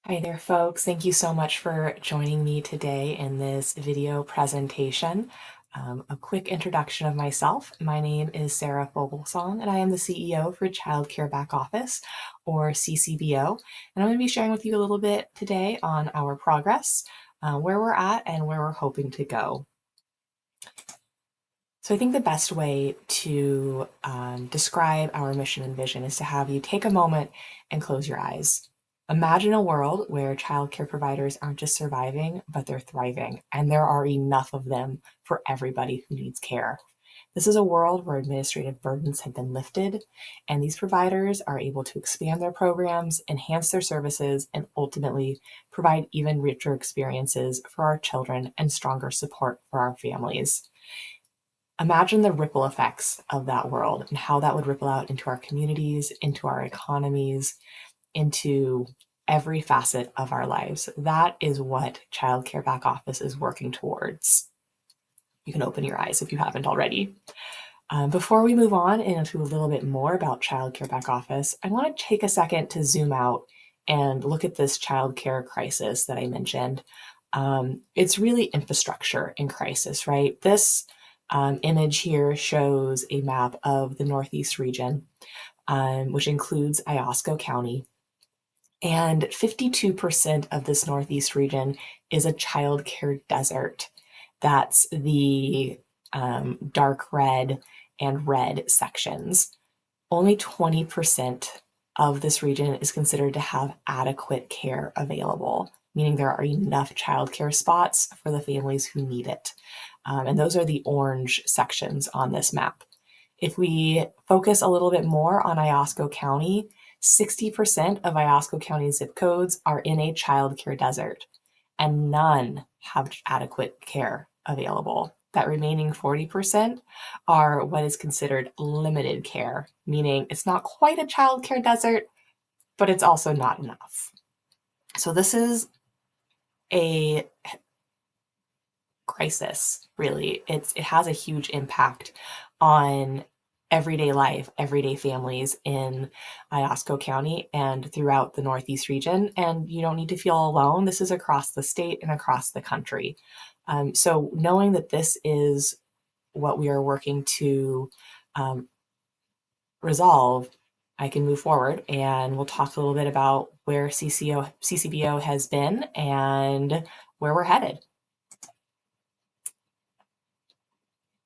Hi there, folks. Thank you so much for joining me today in this video presentation. A quick introduction of myself. My name is Sarah Foglesong, and I am the CEO for Childcare Back Office, or CCBO. And I'm going to be sharing with you a little bit today on our progress, where we're at, and where we're hoping to go. So I think the best way to describe our mission and vision is to have you take a moment and close your eyes. Imagine a world where childcare providers aren't just surviving, but they're thriving, and there are enough of them for everybody who needs care. This is a world where administrative burdens have been lifted, and these providers are able to expand their programs, enhance their services, and ultimately provide even richer experiences for our children and stronger support for our families. Imagine the ripple effects of that world and how that would ripple out into our communities, into our economies, into every facet of our lives. That is what Childcare Back Office is working towards. You can open your eyes if you haven't already. Before we move on into a little bit more about Childcare Back Office, I want to take a second to zoom out and look at this childcare crisis that I mentioned. It's really infrastructure in crisis, right? This image here shows a map of the Northeast region, which includes Iosco County. And 52% of this Northeast region is a childcare desert. That's the dark red and red sections. Only 20% of this region is considered to have adequate care available, meaning there are enough childcare spots for the families who need it. And those are the orange sections on this map. If we focus a little bit more on Iosco County, 60% of Iosco County zip codes are in a childcare desert, and none have adequate care available. That remaining 40% are what is considered limited care, meaning it's not quite a childcare desert, but it's also not enough. So this is a crisis, really. It has a huge impact on everyday life, everyday families in Iosco County and throughout the Northeast region. And you don't need to feel alone. This is across the state and across the country. So knowing that this is what we are working to resolve, I can move forward and we'll talk a little bit about where CCBO has been and where we're headed.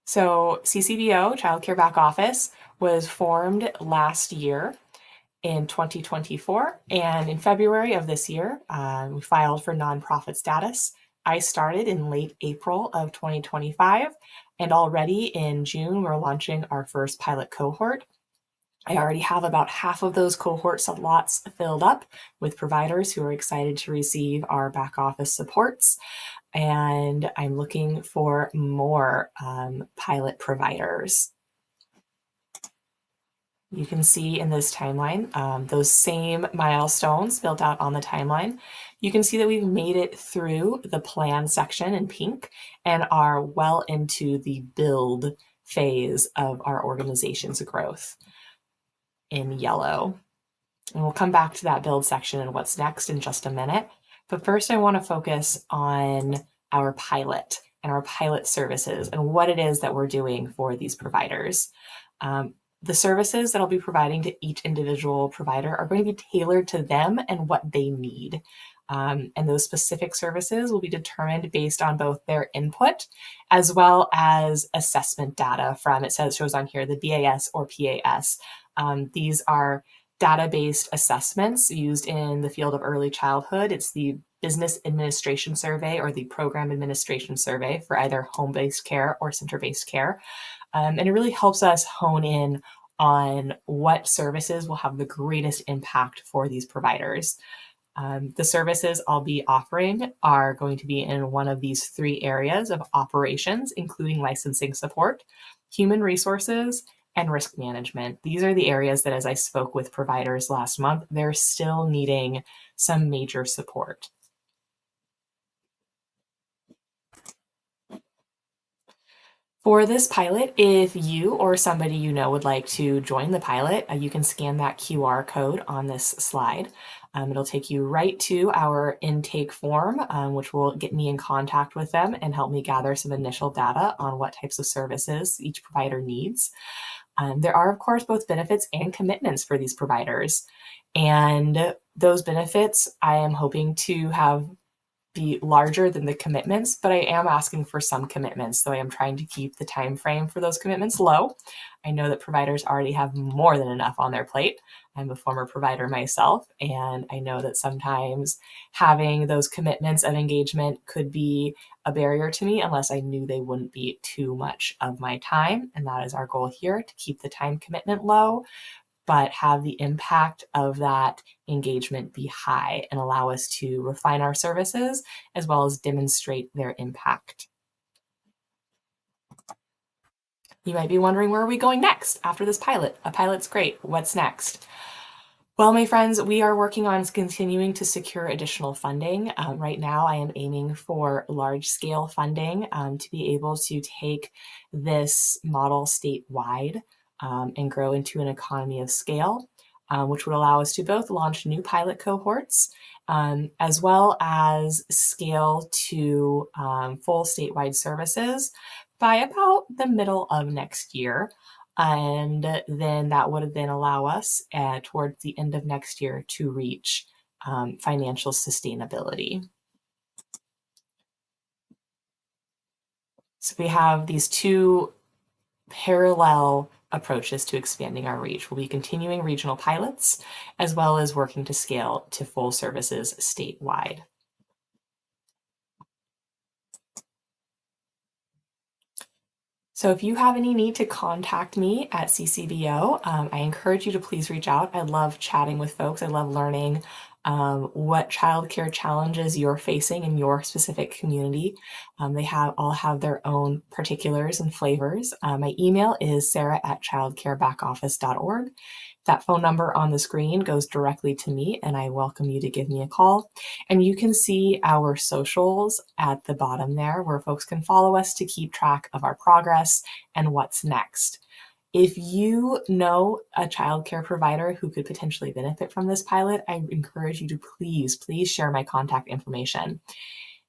So CCBO, Childcare Back Office, was formed last year in 2024. And in February of this year, we filed for nonprofit status. I started in late April of 2025. And already in June, we're launching our first pilot cohort. I already have about half of those cohort slots filled up with providers who are excited to receive our back office supports. And I'm looking for more pilot providers. You can see in this timeline those same milestones built out on the timeline. You can see that we've made it through the plan section in pink and are well into the build phase of our organization's growth in yellow. And we'll come back to that build section and what's next in just a minute. But first, I want to focus on our pilot and our pilot services and what it is that we're doing for these providers. The services that I'll be providing to each individual provider are going to be tailored to them and what they need. And those specific services will be determined based on both their input as well as assessment data from, shows on here, the BAS or PAS. These are data-based assessments used in the field of early childhood. It's the Business Administration Survey or the Program Administration Survey for either home-based care or center-based care. And it really helps us hone in on what services will have the greatest impact for these providers. The services I'll be offering are going to be in one of these three areas of operations, including licensing support, human resources, and risk management. These are the areas that, as I spoke with providers last month, they're still needing some major support. For this pilot, if you or somebody you know would like to join the pilot, you can scan that QR code on this slide. It'll take you right to our intake form, which will get me in contact with them and help me gather some initial data on what types of services each provider needs. There are, of course, both benefits and commitments for these providers. And those benefits I am hoping to have be larger than the commitments, but I am asking for some commitments. So I am trying to keep the time frame for those commitments low. I know that providers already have more than enough on their plate. I'm a former provider myself, and I know that sometimes having those commitments of engagement could be a barrier to me unless I knew they wouldn't be too much of my time. And that is our goal here, to keep the time commitment low, but have the impact of that engagement be high and allow us to refine our services as well as demonstrate their impact. You might be wondering, where are we going next after this pilot? A pilot's great. What's next? Well, my friends, we are working on continuing to secure additional funding. Right now, I am aiming for large-scale funding to be able to take this model statewide and grow into an economy of scale, which would allow us to both launch new pilot cohorts as well as scale to full statewide services by about the middle of next year. And then that would then allow us towards the end of next year to reach financial sustainability. So we have these two parallel approaches to expanding our reach. We'll be continuing regional pilots as well as working to scale to full services statewide. So if you have any need to contact me at CCBO, I encourage you to please reach out. I love chatting with folks. I love learning what childcare challenges you're facing in your specific community. They all have their own particulars and flavors. My email is sarah@childcarebackoffice.org. That phone number on the screen goes directly to me, and I welcome you to give me a call. And you can see our socials at the bottom there, where folks can follow us to keep track of our progress and what's next. If you know a childcare provider who could potentially benefit from this pilot, I encourage you to please share my contact information.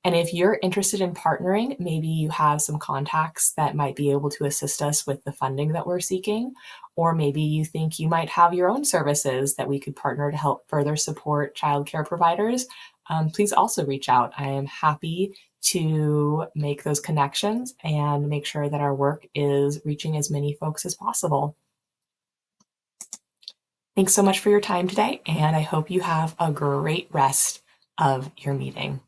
And if you're interested in partnering, maybe you have some contacts that might be able to assist us with the funding that we're seeking, or maybe you think you might have your own services that we could partner to help further support childcare providers, please also reach out. I am happy to make those connections and make sure that our work is reaching as many folks as possible. Thanks so much for your time today, and I hope you have a great rest of your meeting.